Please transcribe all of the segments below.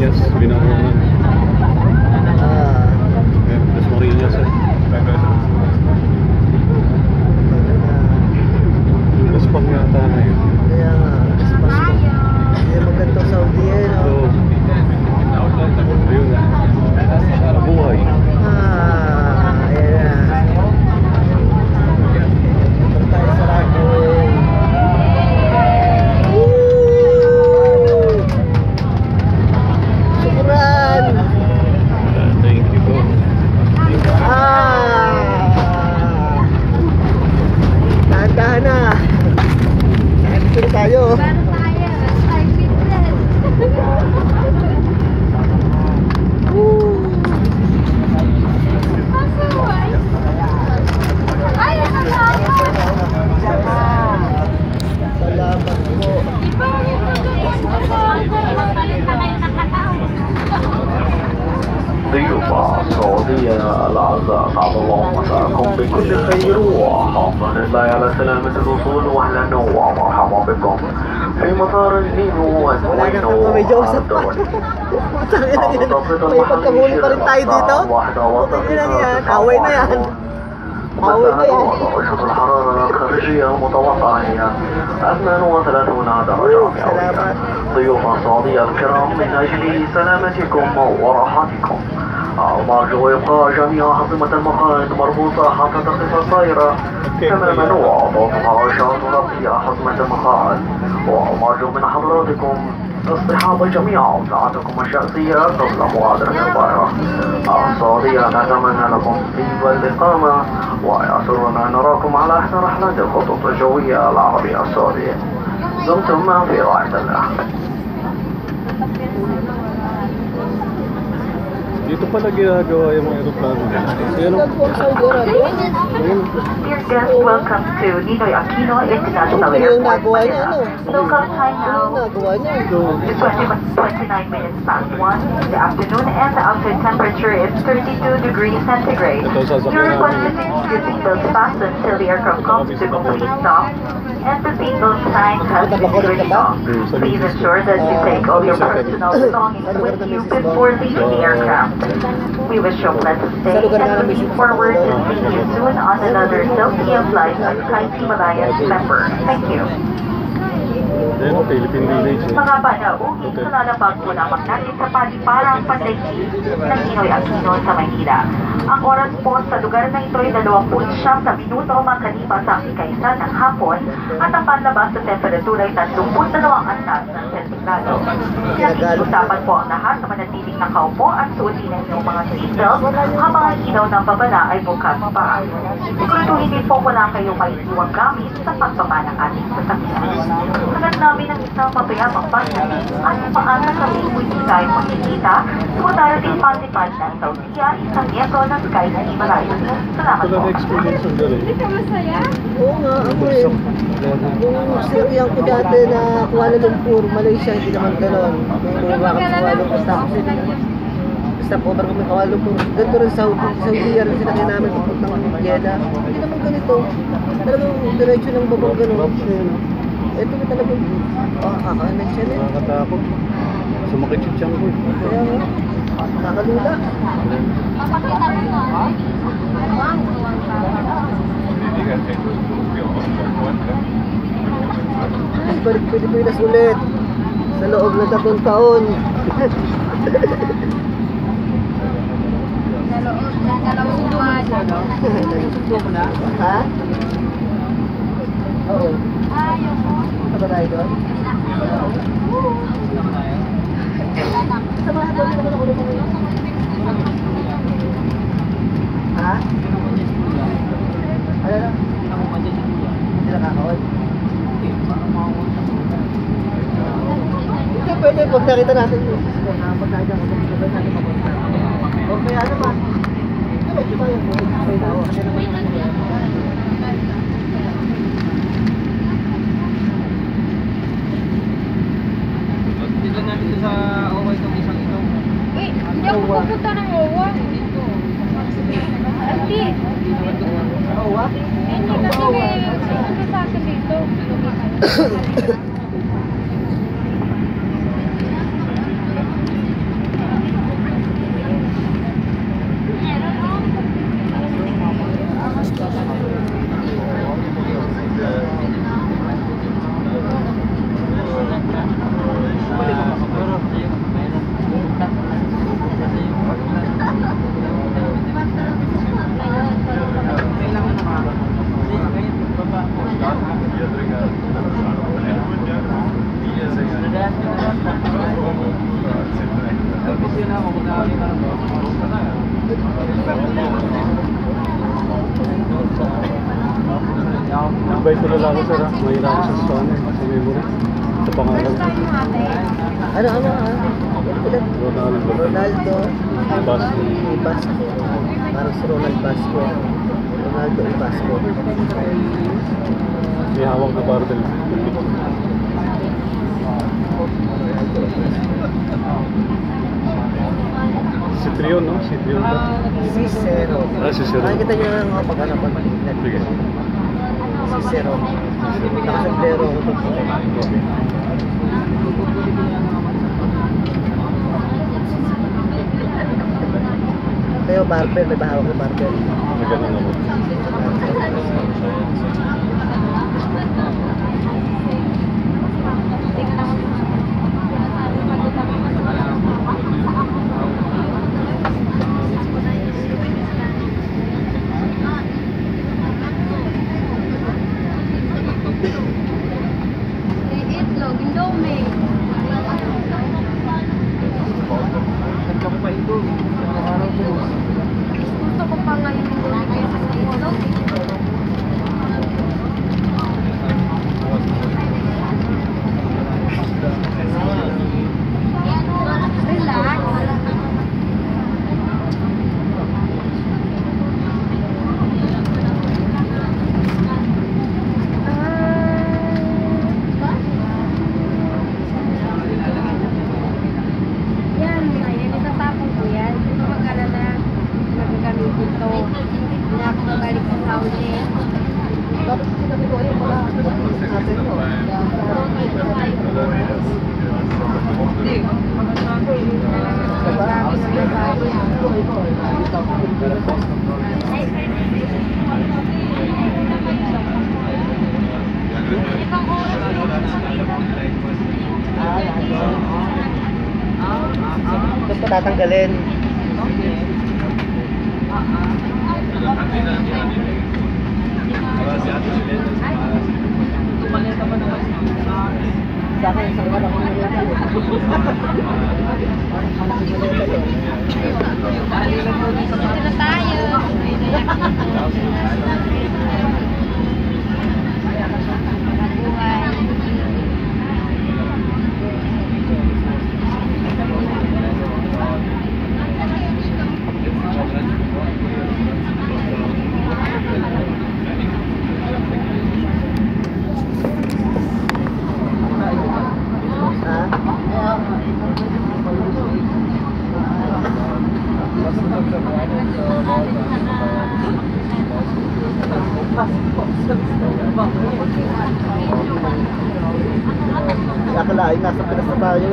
Marinas, Binangonan. Las Marinas Gaspang yata na yun. Kaya nga, Gaspang. Kaya maganda Saudi eh, no? So, ayun na. Buhay. Ayan na. Punta tayo sa Ragaway. Syukuran! Thank you po. Dahan-dahan na. Dito tayo. Salamat po. ضيوف السعودية الأعزاء سعد الله مساءكم بكل خير وحافظ الله على سلامة الوصول وأهلا ومرحبا بكم في مطار النيل والنوين الدولي. May pagkahuli pa rin tayo dito. Okay lang yan. Away na yan. Away na yan. درجة الحرارة الخارجية المتوقعة هي 32 درجة مئوية. ضيوف السعودية الكرام من أجل سلامتكم وراحتكم نرجو إبقاء جميع أنظمة المقاعد مربوطة حتى تقف الطائرة تماما وضغطها إشارة رفع حزمة المقاعد ونرجو من حضراتكم اصطحاب جميع أوساعتكم الشخصية قبل مغادرة الطائرة السعودية. نتمنى لكم طيب الإقامة ويسرنا أن نراكم على إحدى رحلات الخطوط الجوية العربية السعودية. دمتم في رعاية الله. Dito pala ginagawa yung mga aeroplano nila. Yan ang... Dear guests, welcome to Ninoy Aquino International Airport, Manila. Local time now is 29 minutes past 1 in the afternoon, and the outside temperature is 32 degrees centigrade. Your request is to keep seatbelts fastened until the aircraft comes to complete stop, and the seatbelt sign has been switched off. Please ensure that you take all your personal belongings with you before leaving the aircraft. We wish you a pleasant stay and we look forward to seeing you soon on another Delta flight of Sky Himalayan member. Thank you. Yan ang Philippine Village. Mga panauhin, sunalabag po naman natin sa paliparang pandaigdig ng Ninoy Aquino sa Maynila. Ang oras po sa lugar na ito ay 29 na minuto makalipas ang ika-1 ng hapon at ang panlabas sa temperatura ay 32 antas ng sentigrado. Pinag-uusapan po ang lahat na manatiling nakaupo at suotin ang inyong mga seatbelt habang ang ilaw ng babala ay bukas pa. Siguraduhin din po wala kayong maiiwang gamit sa pagbaba ng ating sasakyan. Sagat namin ang isang mapayapang pagdating at umaasa kami hindi tayo makikita sa darating patipad ng Saudiya, isang miyembro ng Sky Himalayan. Salamat po. Hindi ka masaya? Oo nga, ako eh. Yung sinakyan ko dati na Kuala Lumpur, Malaysia, hindi naman gano'n. Kung baka sa Kuala Lumpur, stop over kami Kuala Lumpur. Ganito rin Saudi yan, sinakyan namin papuntang Jeddah. Hindi naman ganito. Talagang diretso ng babang gano'n. Ito na talagang kakaanan siya na. Nakakatakot. Sumakit yung tiyan ko. Kaya nga, nakakalula. Balik Pilipinas ulit sa loob ng 3 taon. Ha? Oo. Saan ba tayo doon? Sa mga doon naman ako doon ngayon. Ha? Ano na? Hindi nakakawal. Hindi pwede pag nakita natin yung pag nakita ko sa mga natin mapunta. O kaya naman. Medyo tayo po. May tao. Kasi naman dito namin sa OWA itong isang ito. Eh, hindi ako pupunta ng OWA. Hindi. OWA? Hindi kasi may sa akin dito. Invite ko na lang ako sir ha. Mahirap ako sa Spanish. Sa memory. Sa pangalan. Ano? Ronaldo. Ronaldo. Basco. Ibasco. Parang si Ronald Basco. Ronaldo Ibasco. May hawak na barbell. Si Trion, no? Si Trion ba? Cicero. Cicero. Nakikita nyo na nga pag ano pag Sige. Cicero. Nakasaglero ako dito. Okay. Kayo barbell, may bahawak na barbell. May ganun ako. Itlog, indomie. Gusto ko pa nga yung indomie kaysa sa itlog. Relax. Yan, ayan, itatapon ko yan. Ito mag-alala, magagamitin ito. Hindi na ako babalik sa Saudi. Tapos sinabi ko ayun pala. Natin ko. Grabe naman tayo. Ibang oras Tapos patatanggalin. Sa akin, isang wala ko nila. Dito na tayo. Buhay. Akalain nasa Pinas na tayo.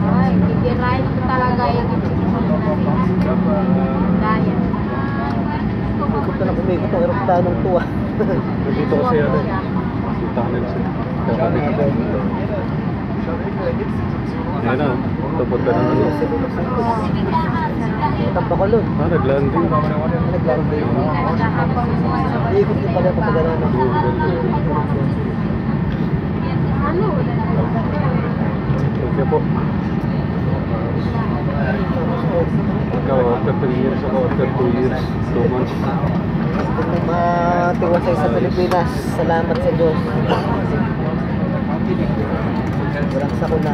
Ay, gigirahin ko talaga yung daya. Punta na kumikot ang eroplanong to ah. Nandito kasi ano eh. Si tunnel siya. Ayan na. Tapos ka na ano. Tampakulog. Naglanding. Naglanding. Iikot din pala pag gano'n. Ano? Okay po. Ikaw, after 3 years ako, after 2 years, 2 months. Matiwasay sa Pilipinas. Salamat sa Diyos. Walang sakuna.